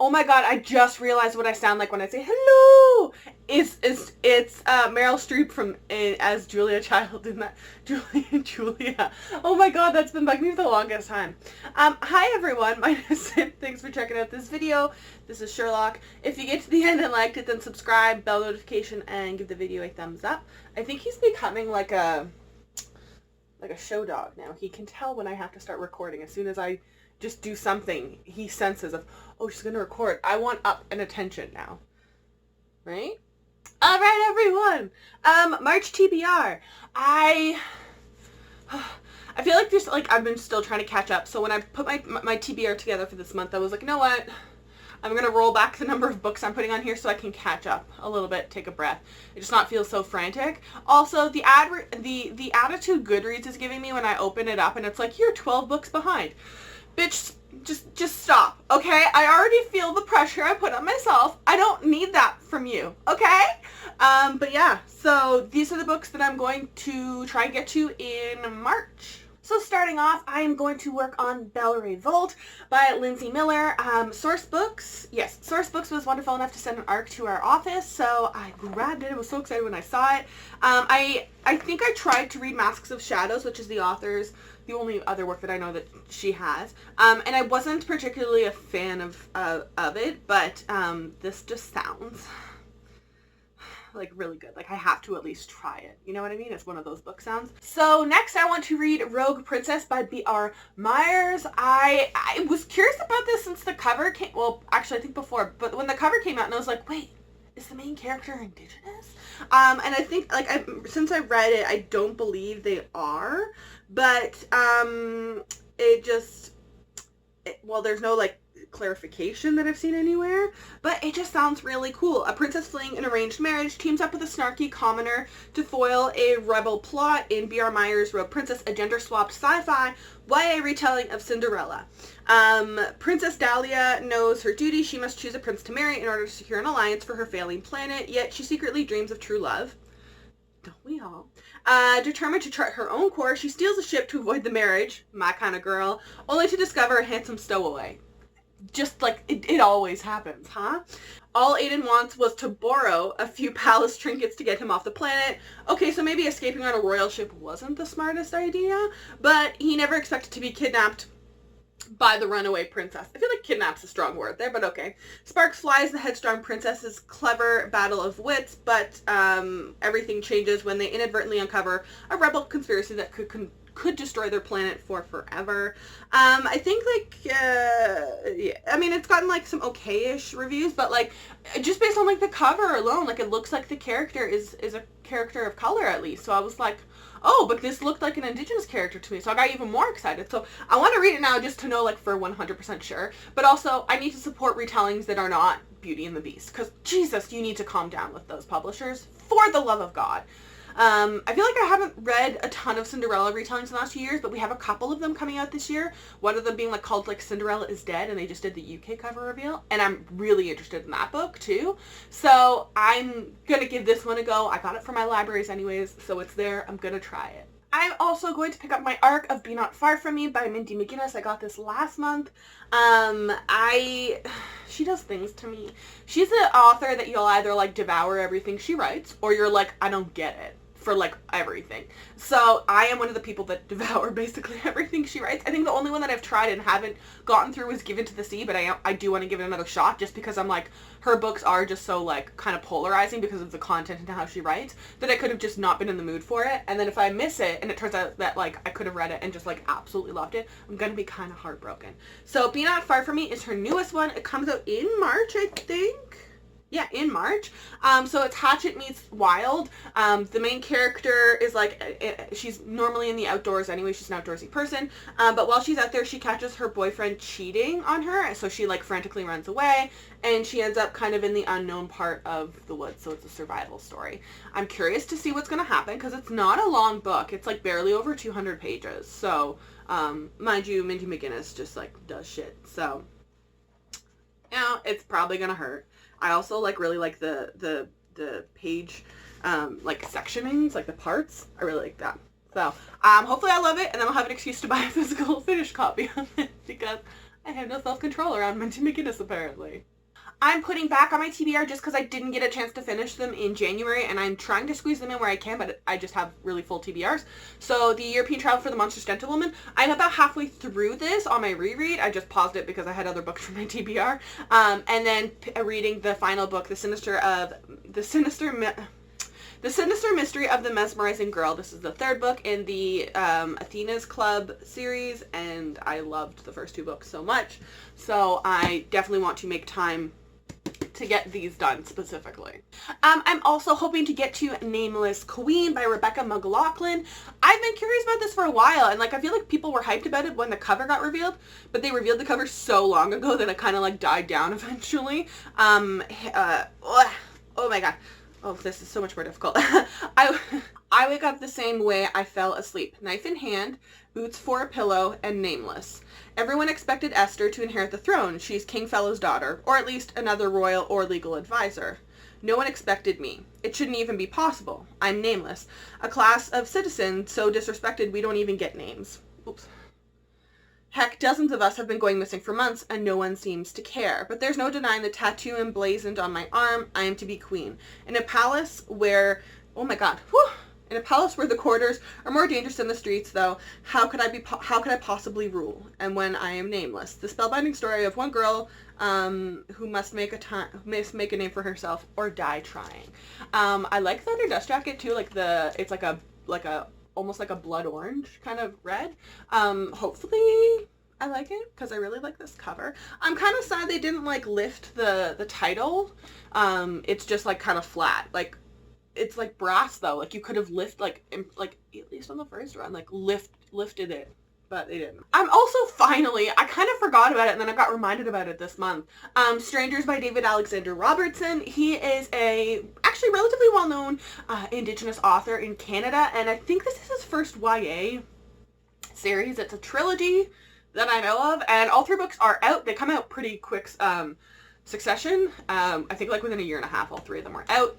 Oh my god, I just realized what I sound like when I say hello. It's Meryl Streep from as Julia Child in that Julia. Oh my god, that's been bugging me for the longest time. Hi everyone, my name is Sim. Thanks for checking out this video. This is Sherlock. If you get to the end and liked it, then subscribe, bell notification, and give the video a thumbs up. I think he's becoming like a show dog now. He can tell when I have to start recording. As soon as I just do something, he senses of, oh, she's gonna record. I want up and attention now. Right? Alright, everyone! March TBR. I feel like there's, like, I've been still trying to catch up. So when I put my TBR together for this month, I was like, you know what? I'm gonna roll back the number of books I'm putting on here so I can catch up a little bit, take a breath. It just not feel so frantic. Also, the attitude Goodreads is giving me when I open it up and it's like, you're 12 books behind. Bitch, just stop, okay? I already feel the pressure I put on myself. I don't need that from you, okay? But yeah, so these are the books that I'm going to try and get to in March. So starting off, I am going to work on Belle Revolt by Lindsay Miller. Source Books was wonderful enough to send an ARC to our office, so I grabbed it. I was so excited when I saw it. I think I tried to read Masks of Shadows, which is the only other work that I know that she has. And I wasn't particularly a fan of it, but this just sounds like really good. Like I have to at least try it. You know what I mean? It's one of those book sounds. So next I want to read Rogue Princess by B.R. Myers. I was curious about this since the cover came, well, actually I think before, but when the cover came out and I was like, wait, is the main character Indigenous? And I think, like, since I read it, I don't believe they are, but well, there's no, like, clarification that I've seen anywhere, but it just sounds really cool. A princess fleeing an arranged marriage teams up with a snarky commoner to foil a rebel plot in B.R. Myers' Rogue Princess, a gender-swapped sci-fi YA retelling of Cinderella. Princess Dahlia knows her duty. She must choose a prince to marry in order to secure an alliance for her failing planet, yet she secretly dreams of true love. Don't we all? Determined to chart her own course, she steals a ship to avoid the marriage, my kind of girl, only to discover a handsome stowaway. Just like it always happens, huh? All Aiden wants was to borrow a few palace trinkets to get him off the planet. Okay, so maybe escaping on a royal ship wasn't the smartest idea, but he never expected to be kidnapped by the runaway princess. I feel like kidnap's a strong word there, but okay. Sparks flies the headstrong princess's clever battle of wits, but everything changes when they inadvertently uncover a rebel conspiracy that could destroy their planet for forever. I think, like, yeah, I mean, it's gotten, like, some okay-ish reviews, but, like, just based on, like, the cover alone, like, it looks like the character is a character of color, at least. So I was like, oh, but this looked like an Indigenous character to me, so I got even more excited. So I want to read it now just to know, like, for 100% sure. But also, I need to support retellings that are not Beauty and the Beast, because, Jesus, you need to calm down with those publishers, for the love of God. I feel like I haven't read a ton of Cinderella retellings in the last few years, but we have a couple of them coming out this year. One of them being like called like Cinderella is Dead, and they just did the UK cover reveal, and I'm really interested in that book too. So I'm gonna give this one a go. I got it from my libraries anyways, so it's there. I'm gonna try it. I'm also going to pick up my ARC of Be Not Far From Me by Mindy McGinnis. I got this last month. She does things to me. She's an author that you'll either like devour everything she writes, or you're like, I don't get it, for like everything. So I am one of the people that devour basically everything she writes. I think the only one that I've tried and haven't gotten through was Given to the Sea, but I do want to give it another shot just because I'm like, her books are just so like kind of polarizing because of the content and how she writes that I could have just not been in the mood for it. And then if I miss it and it turns out that like I could have read it and just like absolutely loved it, I'm gonna be kind of heartbroken. So Be Not Far From Me is her newest one. It comes out in March, I think. Yeah, in March. So it's Hatchet meets Wild. The main character is like, she's normally in the outdoors anyway. She's an outdoorsy person. But while she's out there, she catches her boyfriend cheating on her. So she like frantically runs away and she ends up kind of in the unknown part of the woods. So it's a survival story. I'm curious to see what's going to happen because it's not a long book. It's like barely over 200 pages. So, mind you, Mindy McGinnis just like does shit. So, you know, it's probably going to hurt. I also like really like the page like sectionings, like the parts. I really like that. So hopefully I love it, and then I'll have an excuse to buy a physical finished copy of it because I have no self-control around Mindy McGinnis apparently. I'm putting back on my TBR just because I didn't get a chance to finish them in January, and I'm trying to squeeze them in where I can, but I just have really full TBRs. So the European Travel for the Monster Skeleton Woman, I'm about halfway through this on my reread. I just paused it because I had other books for my TBR. And then reading the final book, The Sinister Mystery of the Mesmerizing Girl. This is the third book in the Athena's Club series, and I loved the first two books so much. So I definitely want to make time to get these done specifically. I'm also hoping to get to Nameless Queen by Rebecca McLaughlin. I've been curious about this for a while, and like I feel like people were hyped about it when the cover got revealed, but they revealed the cover so long ago that it kind of like died down eventually. Oh my god. Oh, this is so much more difficult. I wake up the same way I fell asleep. Knife in hand, boots for a pillow, and nameless. Everyone expected Esther to inherit the throne. She's King Fellow's daughter, or at least another royal or legal advisor. No one expected me. It shouldn't even be possible. I'm nameless. A class of citizens so disrespected we don't even get names. Oops. Heck, dozens of us have been going missing for months, and no one seems to care. But there's no denying the tattoo emblazoned on my arm. I am to be queen. In a palace where... Oh my god. Whew! In a palace where the corridors are more dangerous than the streets, though, how could I possibly rule? And when I am nameless. The spellbinding story of one girl who must make a name for herself or die trying. I like the under dust jacket too. It's like a almost like a blood orange kind of red. Hopefully I like it because I really like this cover. I'm kind of sad they didn't like lift the title. It's just like kind of flat. Like it's like brass though. Like you could have like at least on the first run, like lifted it, but they didn't. I'm also finally, I kind of forgot about it and then I got reminded about it this month. Strangers by David Alexander Robertson. He is a actually relatively well-known Indigenous author in Canada, and I think this is his first YA series. It's a trilogy that I know of, and all three books are out. They come out pretty quick succession. I think like within a year and a half, all three of them are out.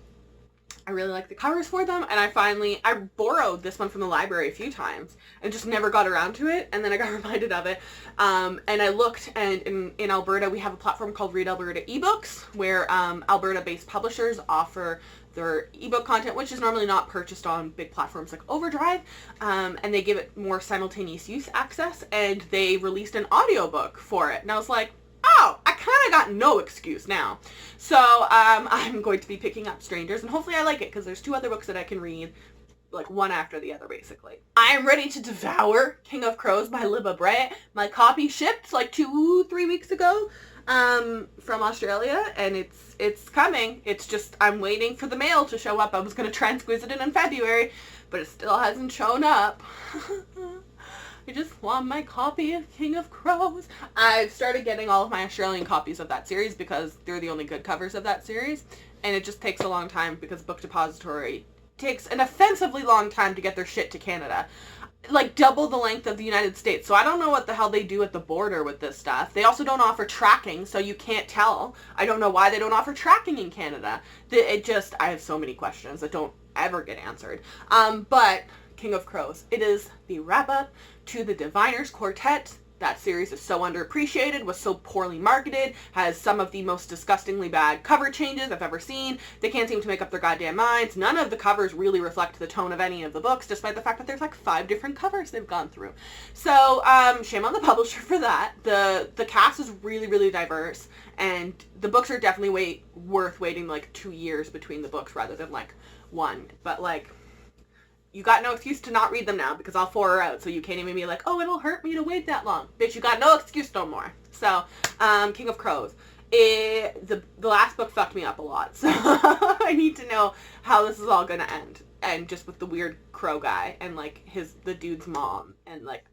I really like the covers for them, and I borrowed this one from the library a few times and just never got around to it, and then I got reminded of it. And I looked, and in Alberta we have a platform called Read Alberta eBooks, where Alberta-based publishers offer their ebook content, which is normally not purchased on big platforms like Overdrive, and they give it more simultaneous use access, and they released an audiobook for it, and I was like, oh, I kind of got no excuse now. So I'm going to be picking up Strangers, and hopefully I like it, because there's two other books that I can read, like one after the other, basically. I am ready to devour King of Crows by Libba Bray. My copy shipped like 2-3 weeks ago from Australia, and it's coming. It's just, I'm waiting for the mail to show up. I was going to try and squeeze it in February, but it still hasn't shown up. I just want my copy of King of Crows. I've started getting all of my Australian copies of that series because they're the only good covers of that series. And it just takes a long time because Book Depository takes an offensively long time to get their shit to Canada. Like double the length of the United States. So I don't know what the hell they do at the border with this stuff. They also don't offer tracking, so you can't tell. I don't know why they don't offer tracking in Canada. I have so many questions that don't ever get answered. But King of Crows. It is the wrap-up to the Diviners Quartet. That series is so underappreciated, was so poorly marketed, has some of the most disgustingly bad cover changes I've ever seen. They can't seem to make up their goddamn minds. None of the covers really reflect the tone of any of the books, despite the fact that there's like 5 different covers they've gone through. So, shame on the publisher for that. The cast is really, really diverse, and the books are definitely worth waiting like 2 years between the books rather than like 1. But like, you got no excuse to not read them now because all 4 are out, so you can't even be like, oh, it'll hurt me to wait that long. Bitch, you got no excuse no more. So, King of Crows. The last book fucked me up a lot, so I need to know how this is all gonna end. And just with the weird crow guy and like the dude's mom, and like,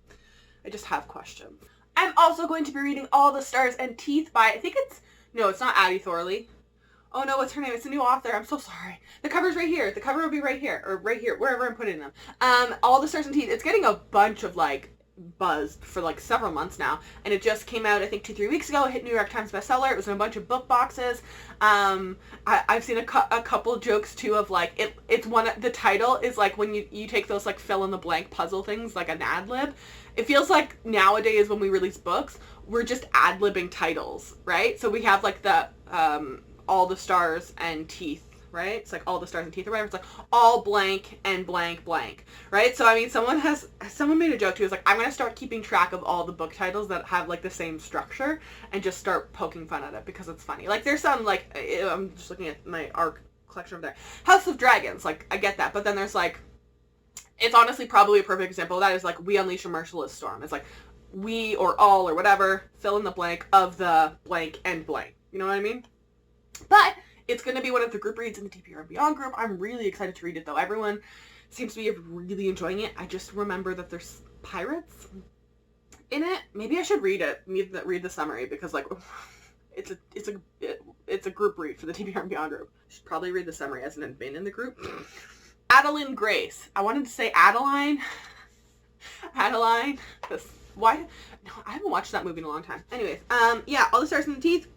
I just have questions. I'm also going to be reading All the Stars and Teeth by, it's not Addie Thorley. Oh no, what's her name? It's a new author. I'm so sorry. The cover's right here. The cover will be right here. Or right here. Wherever I'm putting them. All the Stars and Teeth. It's getting a bunch of, like, buzz for, like, several months now. And it just came out, I think, 2-3 weeks ago. It hit New York Times bestseller. It was in a bunch of book boxes. I've seen a couple jokes, too, of, like, the title is, like, when you take those, like, fill-in-the-blank puzzle things, like an ad lib. it feels like nowadays when we release books, we're just ad-libbing titles, right? So we have like the all the stars and teeth, right? It's like all the stars and teeth or whatever. It's like all blank and blank blank, right? So I mean, someone made a joke too. It's like, I'm gonna start keeping track of all the book titles that have like the same structure and just start poking fun at it because it's funny. Like there's some like, I'm just looking at my ARC collection over there, House of Dragons, like I get that, but then there's like, it's honestly probably a perfect example of that is like We Unleash a Merciless Storm. It's like we or all or whatever, fill in the blank of the blank and blank. You know what I mean? But it's going to be one of the group reads in the TBR and Beyond group. I'm really excited to read it though. Everyone seems to be really enjoying it. I just remember that there's pirates in it. Maybe I should read it. Read the summary because like it's a group read for the TBR and Beyond group. I should probably read the summary as an admin in the group. Adeline Grace. I wanted to say Adeline. Adeline. Why? No, I haven't watched that movie in a long time. Anyways, yeah, All the Stars and the Teeth.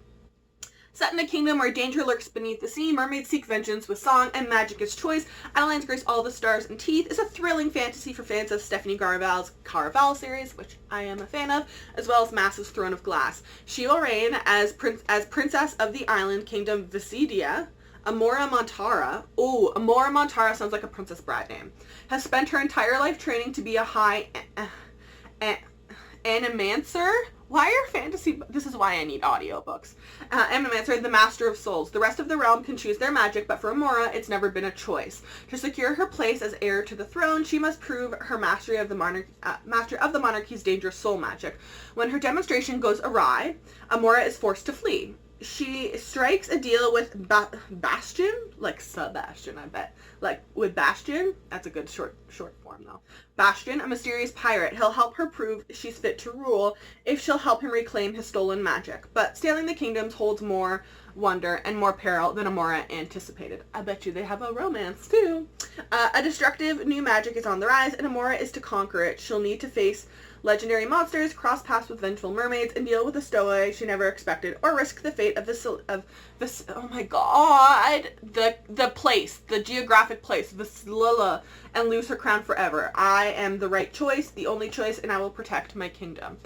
Set in a kingdom where danger lurks beneath the sea, mermaids seek vengeance with song and magic as choice. Adeline's Grace, All the Stars and Teeth is a thrilling fantasy for fans of Stephanie Caraval's Caraval series, which I am a fan of, as well as Mass's Throne of Glass. She will reign as princess of the island kingdom Visidia. Amora Montara, ooh, Amora Montara sounds like a Princess Bride name, has spent her entire life training to be a high animancer. Why are fantasy... This is why I need audiobooks. Animancer, the master of souls. The rest of the realm can choose their magic, but for Amora, it's never been a choice. To secure her place as heir to the throne, she must prove her mastery of the monarchy's dangerous soul magic. When her demonstration goes awry, Amora is forced to flee. She strikes a deal with Bastion, like Sebastian, I bet. Like, with Bastion, that's a good short form, though. Bastion, a mysterious pirate. He'll help her prove she's fit to rule if she'll help him reclaim his stolen magic. But stealing the kingdoms holds more wonder and more peril than Amora anticipated. I bet you they have a romance, too. A destructive new magic is on the rise, and Amora is to conquer it. She'll need to face legendary monsters, cross paths with vengeful mermaids, and deal with a stowaway she never expected, or risk the fate of oh my god, the geographic place, Vasililla, and lose her crown forever. I am the right choice, the only choice, and I will protect my kingdom.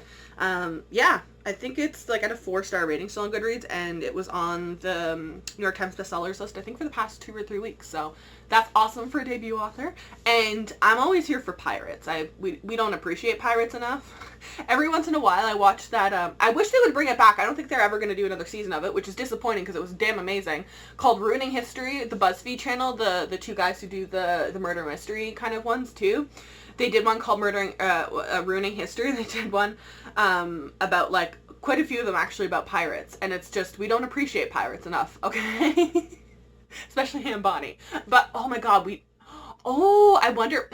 Yeah, I think it's like at a 4-star rating still on Goodreads, and it was on the New York Times bestsellers list, I think, for the past 2 or 3 weeks. So that's awesome for a debut author. And I'm always here for pirates. We don't appreciate pirates enough. Every once in a while I watch that, I wish they would bring it back. I don't think they're ever going to do another season of it, which is disappointing because it was damn amazing. Called Ruining History, the BuzzFeed channel, the 2 guys who do the murder mystery kind of ones too. They did one called Ruining History. They did one about, like, quite a few of them actually about pirates. And it's just, we don't appreciate pirates enough, okay? Especially Ham Bonnie. But, oh my god, I wonder,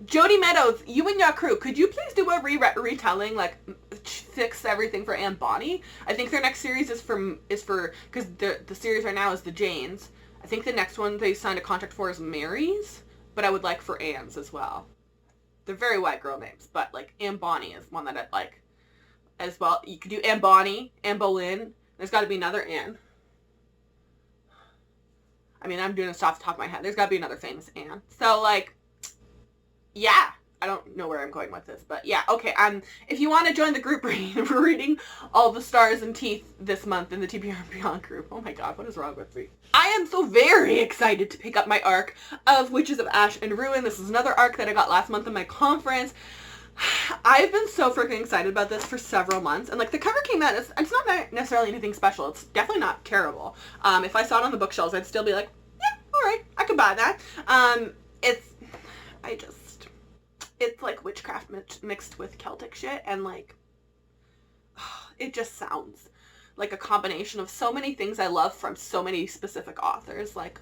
Jody Meadows, you and your crew, could you please do a retelling, like, fix everything for Anne Bonny? I think their next series is for, because the series right now is the Janes. I think the next one they signed a contract for is Mary's, but I would like for Anne's as well. They're very white girl names, but, like, Anne Bonny is one that I like as well. You could do Anne Bonny, Anne Boleyn. There's got to be another Anne. I mean, I'm doing this off the top of my head. There's got to be another famous Anne. So, like, yeah. I don't know where I'm going with this, but yeah, okay. If you want to join the group reading, we're reading All the Stars and Teeth this month in the TBR and Beyond group. Oh my god, what is wrong with me? I am so very excited to pick up my arc of Witches of Ash and Ruin. This is another arc that I got last month in my conference. I've been so freaking excited about this for several months, and like the cover came out, it's not necessarily anything special. It's definitely not terrible. If I saw it on the bookshelves, I'd still be like, yeah, alright, I could buy that. It's like witchcraft mixed with Celtic shit, and like, it just sounds like a combination of so many things I love from so many specific authors. Like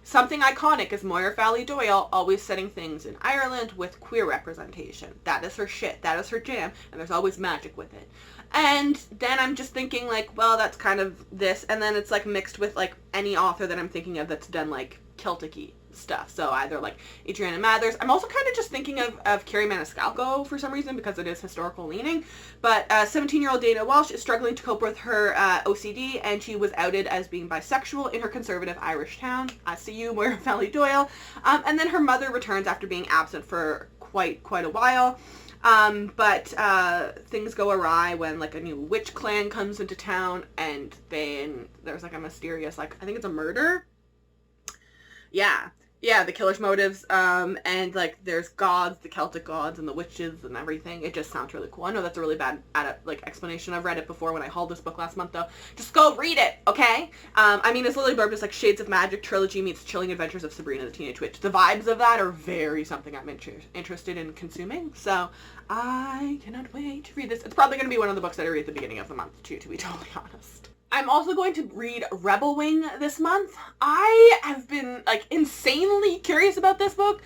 something iconic is Moira Fowley Doyle always setting things in Ireland with queer representation. That is her shit. That is her jam, and there's always magic with it. And then I'm just thinking like, well, that's kind of this, and then it's like mixed with like any author that I'm thinking of that's done like Celtic-y stuff. So either like Adriana Mathers. I'm also kind of just thinking of Carrie Maniscalco for some reason because it is historical leaning. But 17-year-old Dana Walsh is struggling to cope with her OCD, and she was outed as being bisexual in her conservative Irish town. I see you, Moira Fowley Doyle. And then her mother returns after being absent for quite a while. But things go awry when like a new witch clan comes into town, and then there's like a mysterious, like, I think it's a murder. Yeah, the killer's motives, and like there's gods, the Celtic gods, and the witches and everything. It just sounds really cool. I know that's a really bad explanation. I've read it before when I hauled this book last month, though. Just go read it, okay? I mean, it's literally just like Shades of Magic trilogy meets Chilling Adventures of Sabrina the Teenage Witch. The vibes of that are very something I'm interested in consuming, so I cannot wait to read this. It's probably going to be one of the books that I read at the beginning of the month, too, to be totally honest. I'm also going to read Rebel Wing this month. I have been, like, insanely curious about this book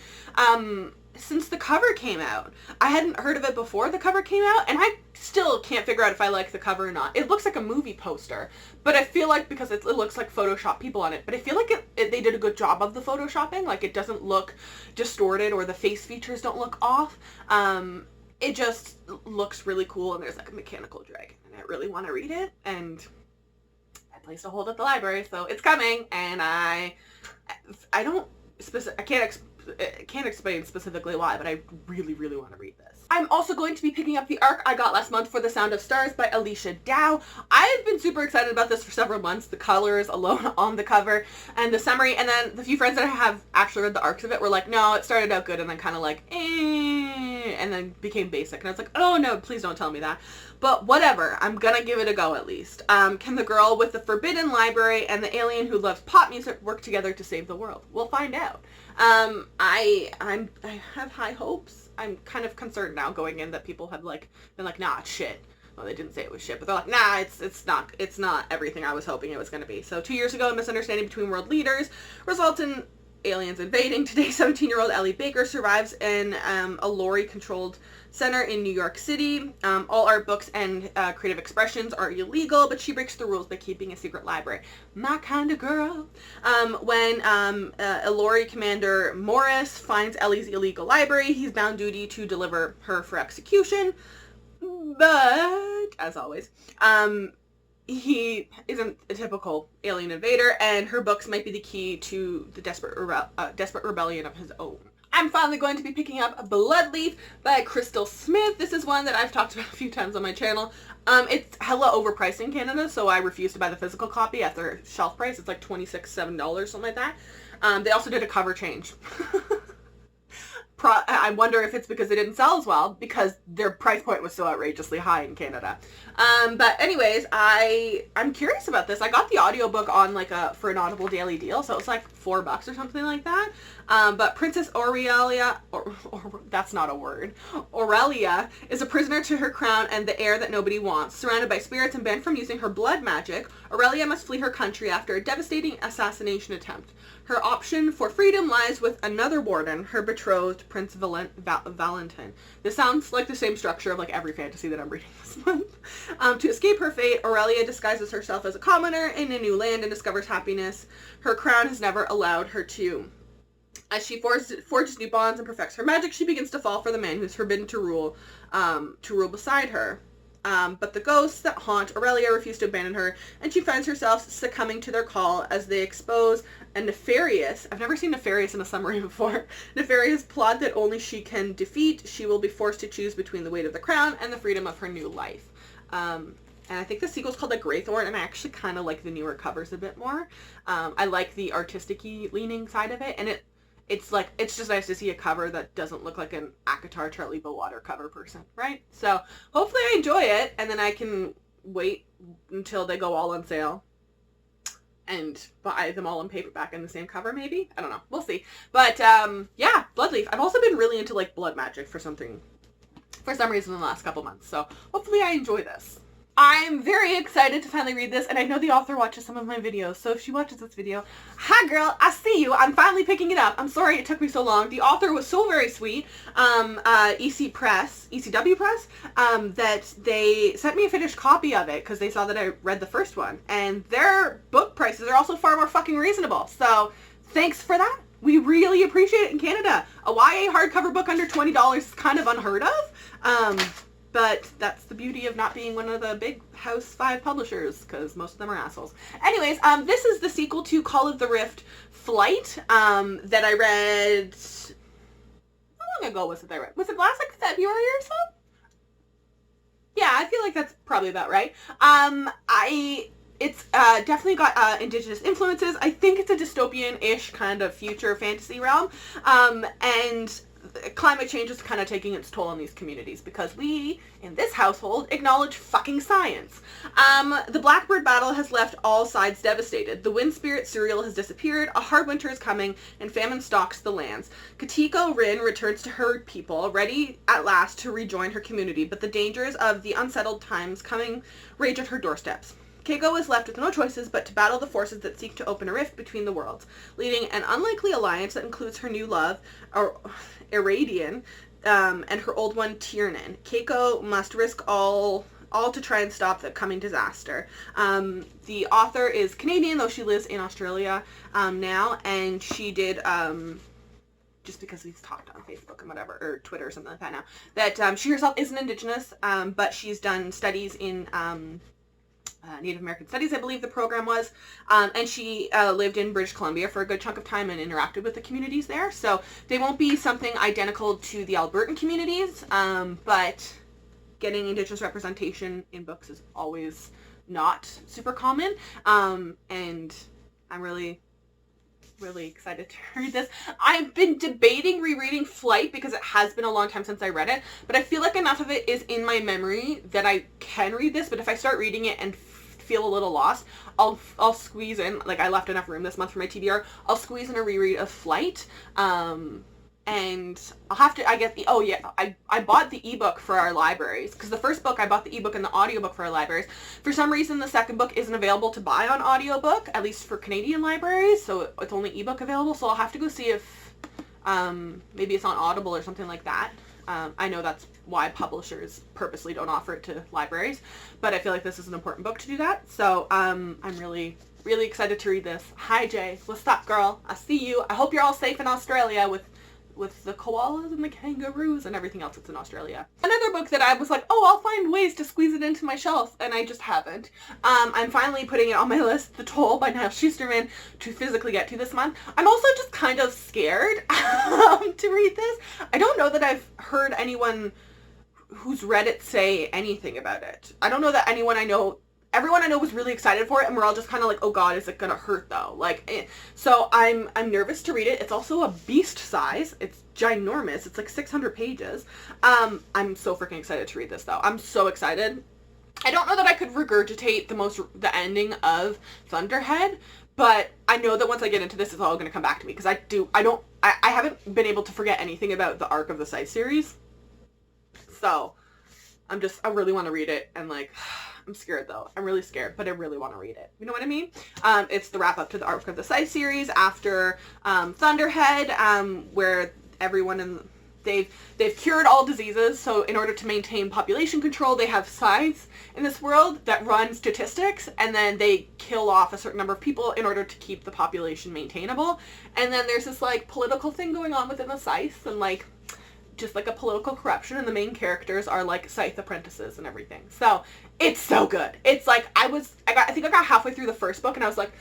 since the cover came out. I hadn't heard of it before the cover came out, and I still can't figure out if I like the cover or not. It looks like a movie poster, but I feel like, because it looks like Photoshop people on it, but I feel like they did a good job of the Photoshopping. Like, it doesn't look distorted, or the face features don't look off. It just looks really cool, and there's, like, a mechanical dragon, and I really want to read it, and place to hold at the library, so it's coming, and I can't explain specifically why, but I really, really want to read this. I'm also going to be picking up the arc I got last month for The Sound of Stars by Alicia Dow. I've been super excited about this for several months. The colors alone on the cover and the summary, and then the few friends that I have actually read the arcs of it were like, no, it started out good and then kind of like, and then became basic. And I was like, oh no, please don't tell me that. But whatever, I'm gonna give it a go at least. Can the girl with the forbidden library and the alien who loves pop music work together to save the world? We'll find out. I have high hopes. I'm kind of concerned now going in that people have like been like, nah, it's shit. Well, they didn't say it was shit, but they're like, nah, it's not everything I was hoping it was going to be. So 2 years ago, a misunderstanding between world leaders results in aliens invading. Today, 17-year-old Ellie Baker survives in a Lori-controlled center in New York City. All art, books, and creative expressions are illegal, but she breaks the rules by keeping a secret library. My kind of girl. When a Lori commander, Morris, finds Ellie's illegal library, he's bound duty to deliver her for execution. But, as always, he isn't a typical alien invader, and her books might be the key to the desperate rebellion of his own. I'm finally going to be picking up Bloodleaf by Crystal Smith. This is one that I've talked about a few times on my channel. It's hella overpriced in Canada, so I refuse to buy the physical copy at their shelf price. It's like $27, something like that. They also did a cover change. I wonder if it's because they didn't sell as well, because their price point was so outrageously high in Canada. But anyways, I'm curious about this. I got the audiobook on for an Audible daily deal, so it was like $4 or something like that. But Princess Aurelia, that's not a word, Aurelia is a prisoner to her crown and the heir that nobody wants. Surrounded by spirits and banned from using her blood magic, Aurelia must flee her country after a devastating assassination attempt. Her option for freedom lies with another warden, her betrothed, Prince Valentin. This sounds like the same structure of every fantasy that I'm reading this month. To escape her fate, Aurelia disguises herself as a commoner in a new land and discovers happiness her crown has never allowed her to. As she forges new bonds and perfects her magic, she begins to fall for the man who's forbidden to rule beside her. But the ghosts that haunt Aurelia refuse to abandon her, and she finds herself succumbing to their call as they expose a nefarious, I've never seen nefarious in a summary before, nefarious plot that only she can defeat. She will be forced to choose between the weight of the crown and the freedom of her new life. And I think the sequel's called Greythorn, and I actually kind of like the newer covers a bit more. I like the artistic-y leaning side of it, and it's just nice to see a cover that doesn't look like an ACOTAR Charlie Bowwater cover person, right? So hopefully I enjoy it, and then I can wait until they go all on sale and buy them all in paperback in the same cover, maybe? I don't know. We'll see. But, yeah, Bloodleaf. I've also been really into, blood magic for some reason in the last couple months, so hopefully I enjoy this. I'm very excited to finally read this, and I know the author watches some of my videos, so if she watches this video, hi girl, I see you, I'm finally picking it up. I'm sorry it took me so long. The author was so very sweet, ECW Press, that they sent me a finished copy of it, because they saw that I read the first one, and their book prices are also far more fucking reasonable, so thanks for that. We really appreciate it in Canada. A YA hardcover book under $20 is kind of unheard of, but that's the beauty of not being one of the big House 5 publishers, because most of them are assholes. Anyways, this is the sequel to Call of the Rift Flight, that I read long ago was it that I read? Was it last like February or so? Yeah, I feel like that's probably about right. It's definitely got indigenous influences. I think it's a dystopian-ish kind of future fantasy realm. And climate change is kind of taking its toll on these communities because we, in this household, acknowledge fucking science. The Blackbird battle has left all sides devastated. The wind spirit Suriel has disappeared, a hard winter is coming, and famine stalks the lands. Katiko Rin returns to her people, ready at last to rejoin her community, but the dangers of the unsettled times coming rage at her doorsteps. Keiko is left with no choices but to battle the forces that seek to open a rift between the worlds, leading an unlikely alliance that includes her new love, Iradian, and her old one, Tiernan. Keiko must risk all to try and stop the coming disaster. The author is Canadian, though she lives in Australia now, and she did, just because we've talked on Facebook and whatever, or Twitter or something like that now, that she herself isn't Indigenous, but she's done studies in Native American Studies, I believe the program was, and she lived in British Columbia for a good chunk of time and interacted with the communities there, so they won't be something identical to the Albertan communities, but getting Indigenous representation in books is always not super common, and I'm really excited to read this. I've been debating rereading Flight because it has been a long time since I read it, but I feel like enough of it is in my memory that I can read this, but if I start reading it and feel a little lost, I'll squeeze in, like I left enough room this month for my TBR, I'll squeeze in a reread of Flight, and I'll have to, I guess, I bought the ebook for our libraries, because the first book I bought the ebook and the audiobook for our libraries. For some reason the second book isn't available to buy on audiobook, at least for Canadian libraries, so it's only ebook available, so I'll have to go see if maybe it's on Audible or something like that. I know that's why publishers purposely don't offer it to libraries, but I feel like this is an important book to do that, so I'm really excited to read this. Hi Jay, what's up girl? I see you. I hope you're all safe in Australia with the koalas and the kangaroos and everything else that's in Australia. Another book that I was like, oh, I'll find ways to squeeze it into my shelf, and I just haven't. I'm finally putting it on my list, The Toll by Niall Schusterman, to physically get to this month. I'm also just kind of scared to read this. I don't know that I've heard anyone who's read it say anything about it. I don't know that everyone I know was really excited for it, and we're all just kind of like, oh god, is it gonna hurt though? Like, so I'm nervous to read it. It's also a beast size. It's ginormous. It's like 600 pages. I'm so freaking excited to read this though. I'm so excited. I don't know that I could regurgitate the ending of Thunderhead, but I know that once I get into this, it's all gonna come back to me, because I haven't been able to forget anything about the arc of the Scythe series. So, I really want to read it, and like, I'm scared though. I'm really scared, but I really want to read it. You know what I mean? It's the wrap up to the arc of the Scythe series after Thunderhead, where they've cured all diseases. So in order to maintain population control, they have scythes in this world that run statistics, and then they kill off a certain number of people in order to keep the population maintainable. And then there's this like political thing going on within the scythes, and like just like a political corruption, and the main characters are like scythe apprentices and everything. So it's so good. It's like I think I got halfway through the first book, and I was like,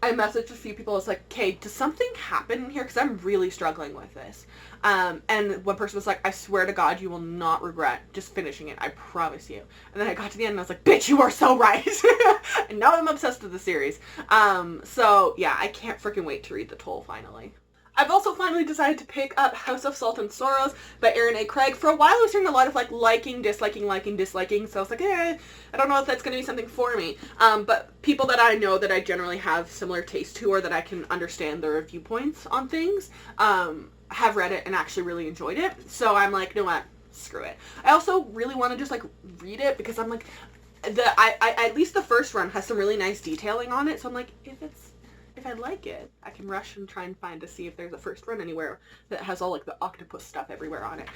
I messaged a few people. I was like, okay, does something happen here? Because I'm really struggling with this. And one person was like, I swear to God, you will not regret just finishing it. I promise you. And then I got to the end and I was like, bitch, you are so right. And now I'm obsessed with the series. So yeah, I can't freaking wait to read The Toll finally. I've also finally decided to pick up House of Salt and Sorrows by Aaron A. Craig. For a while I was hearing a lot of like liking, disliking, so I was like, I don't know if that's going to be something for me. But people that I know that I generally have similar taste to, or that I can understand their viewpoints on things, have read it and actually really enjoyed it. So I'm like, you know what, screw it. I also really want to just like read it, because I'm like, at least the first run has some really nice detailing on it, so I'm like, if I like it, I can rush and try and find to see if there's a first run anywhere that has all like the octopus stuff everywhere on it.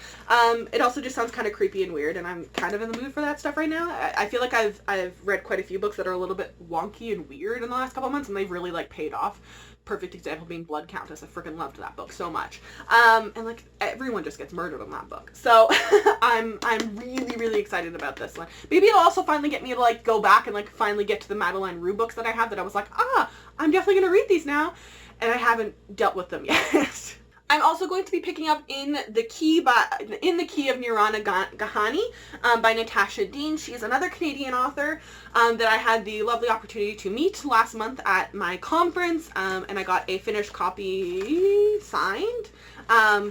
It also just sounds kind of creepy and weird, and I'm kind of in the mood for that stuff right now. I feel like I've read quite a few books that are a little bit wonky and weird in the last couple months, and they've really like paid off. Perfect example being Blood Countess. I freaking loved that book so much. And like everyone just gets murdered in that book. So I'm really excited about this one. Maybe it'll also finally get me to like go back and like finally get to the Madeline Rue books that I have that I was like, I'm definitely gonna read these now, and I haven't dealt with them yet. I'm also going to be picking up In the Key of Neuron by Natasha Dean. She is another Canadian author that I had the lovely opportunity to meet last month at my conference, and I got a finished copy signed.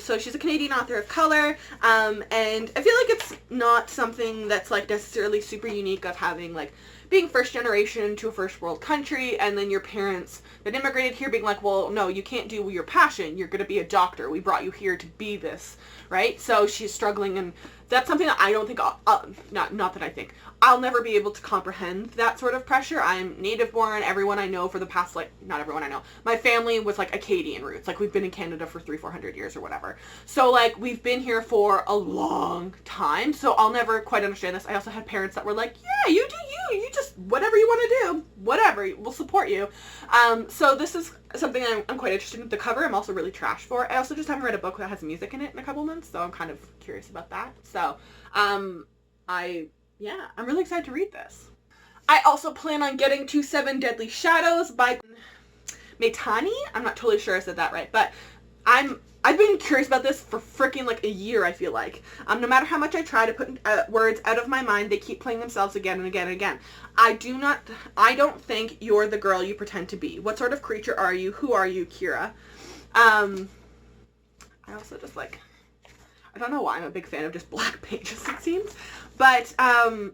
So she's a Canadian author of color, and I feel like it's not something that's like necessarily super unique of having like being first generation to a first world country, and then your parents that immigrated here being like, well, no, you can't do your passion. You're going to be a doctor. We brought you here to be this, right? So she's struggling, and that's something that I don't think not that I think I'll never be able to comprehend that sort of pressure. I'm native born. Everyone I know for the past, like, not everyone I know, my family was like Acadian roots. Like, we've been in Canada for 300-400 years or whatever. So like, we've been here for a long time. So I'll never quite understand this. I also had parents that were like, yeah, you do you just, whatever you want to do, whatever, we'll support you. So this is something I'm quite interested in. The cover I'm also really trash for. I also just haven't read a book that has music in it in a couple months, so I'm kind of curious about that. So, I'm really excited to read this. I also plan on getting to 7 Deadly Shadows by Maitani. I'm not totally sure I said that right, but I've been curious about this for freaking like a year, I feel like. No matter how much I try to put words out of my mind, they keep playing themselves again and again and again. I don't think you're the girl you pretend to be. What sort of creature are you? Who are you, Kira? I also just like, I don't know why I'm a big fan of just black pages, it seems. But I've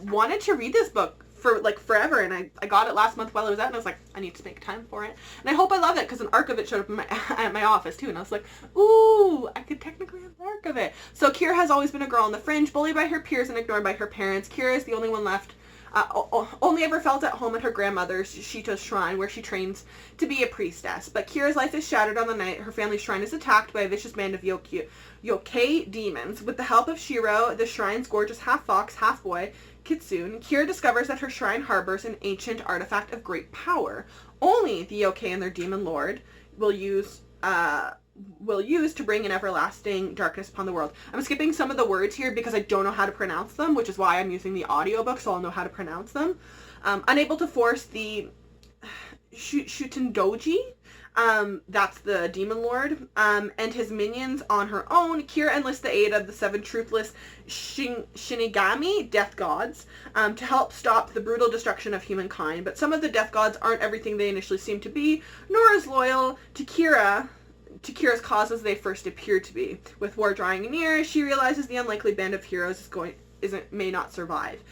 wanted to read this book for like forever, and I got it last month while it was out, and I was like, I need to make time for it. And I hope I love it, because an arc of it showed up in at my office too, and I was like, ooh, I could technically have an arc of it. So Kira has always been a girl on the fringe, bullied by her peers and ignored by her parents. Kira is the only one left, only ever felt at home at her grandmother's Shito's shrine, where she trains to be a priestess. But Kira's life is shattered on the night her family's shrine is attacked by a vicious band of yokai demons. With the help of Shiro, the shrine's gorgeous half-fox, half-boy, Kitsune, Kira discovers that her shrine harbors an ancient artifact of great power. Only the yokai and their demon lord will use to bring an everlasting darkness upon the world. I'm skipping some of the words here because I don't know how to pronounce them, which is why I'm using the audiobook, so I'll know how to pronounce them. Unable to force the Shutendoji, that's the demon lord, and his minions on her own, Kira enlists the aid of the 7 truthless Shinigami, death gods, to help stop the brutal destruction of humankind. But some of the death gods aren't everything they initially seem to be, nor as loyal to Kira's cause as they first appeared to be. With war drawing near, she realizes the unlikely band of heroes may not survive.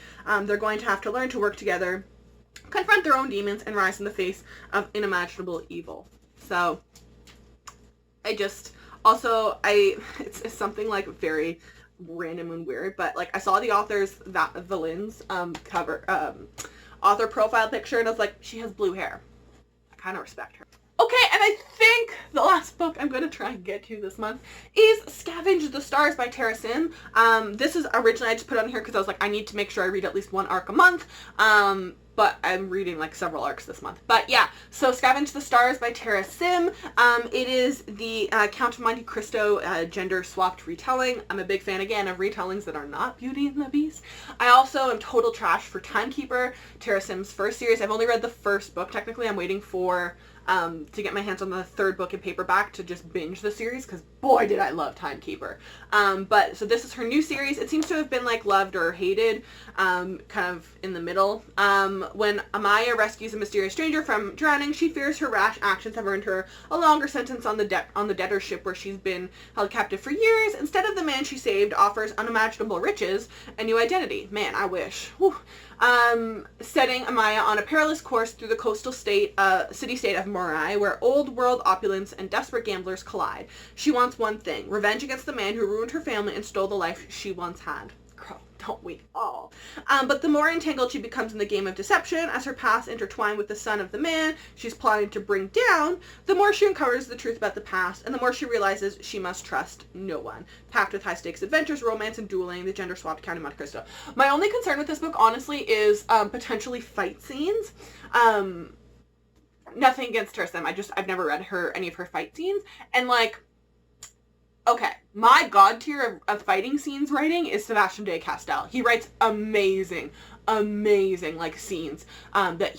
They're going to have to learn to work together, confront their own demons, and rise in the face of unimaginable evil. So, it's something like very random and weird, but like I saw the author's, Lynn's cover, author profile picture, and I was like, she has blue hair. I kind of respect her. Okay, and I think the last book I'm going to try and get to this month is Scavenging the Stars by Tara Sim. This is originally, I just put on here because I was like, I need to make sure I read at least 1 arc a month. But I'm reading like several arcs this month. But yeah, so Scavenge the Stars by Tara Sim. It is the Count of Monte Cristo gender-swapped retelling. I'm a big fan, again, of retellings that are not Beauty and the Beast. I also am total trash for Timekeeper, Tara Sim's first series. I've only read the first book, technically. I'm waiting for to get my hands on the 3rd book in paperback to just binge the series, because boy did I love Timekeeper. But so this is her new series. It seems to have been like loved or hated, kind of in the middle. When Amaya rescues a mysterious stranger from drowning, she fears her rash actions have earned her a longer sentence on the debtor's ship, where she's been held captive for years. Instead of the man she saved offers unimaginable riches, a new identity. Man, I wish. Whew. Setting Amaya on a perilous course through the coastal city-state of Morai, where old-world opulence and desperate gamblers collide. She wants one thing: revenge against the man who ruined her family and stole the life she once had. Girl, don't we all? But the more entangled she becomes in the game of deception, as her past intertwine with the son of the man she's plotting to bring down, the more she uncovers the truth about the past, and the more she realizes she must trust no one. Packed with high-stakes adventures, romance, and dueling, the gender-swapped Count of Monte Cristo. My only concern with this book, honestly, is potentially fight scenes. Nothing against her, Sim. I've never read any of her fight scenes, and like, okay, my god tier of fighting scenes writing is Sebastian de Castell. He writes amazing amazing, like, scenes, that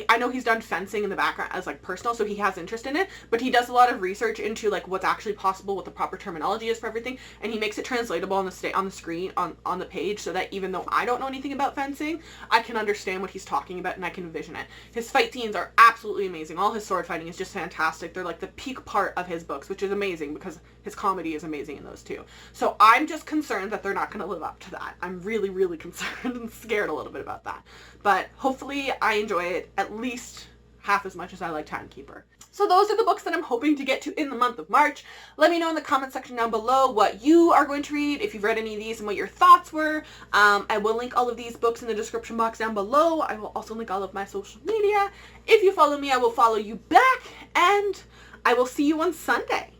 I know he's done fencing in the background as, like, personal, so he has interest in it, but he does a lot of research into, like, what's actually possible, what the proper terminology is for everything, and he makes it translatable on the screen, on the page, so that even though I don't know anything about fencing, I can understand what he's talking about and I can envision it. His fight scenes are absolutely amazing. All his sword fighting is just fantastic. They're, like, the peak part of his books, which is amazing because his comedy is amazing in those too. So I'm just concerned that they're not going to live up to that. I'm really, really concerned and scared a little bit about that. But hopefully I enjoy it at least half as much as I like Timekeeper. So those are the books that I'm hoping to get to in the month of March. Let me know in the comment section down below what you are going to read, if you've read any of these and what your thoughts were. I will link all of these books in the description box down below. I will also link all of my social media. If you follow me, I will follow you back, and I will see you on Sunday.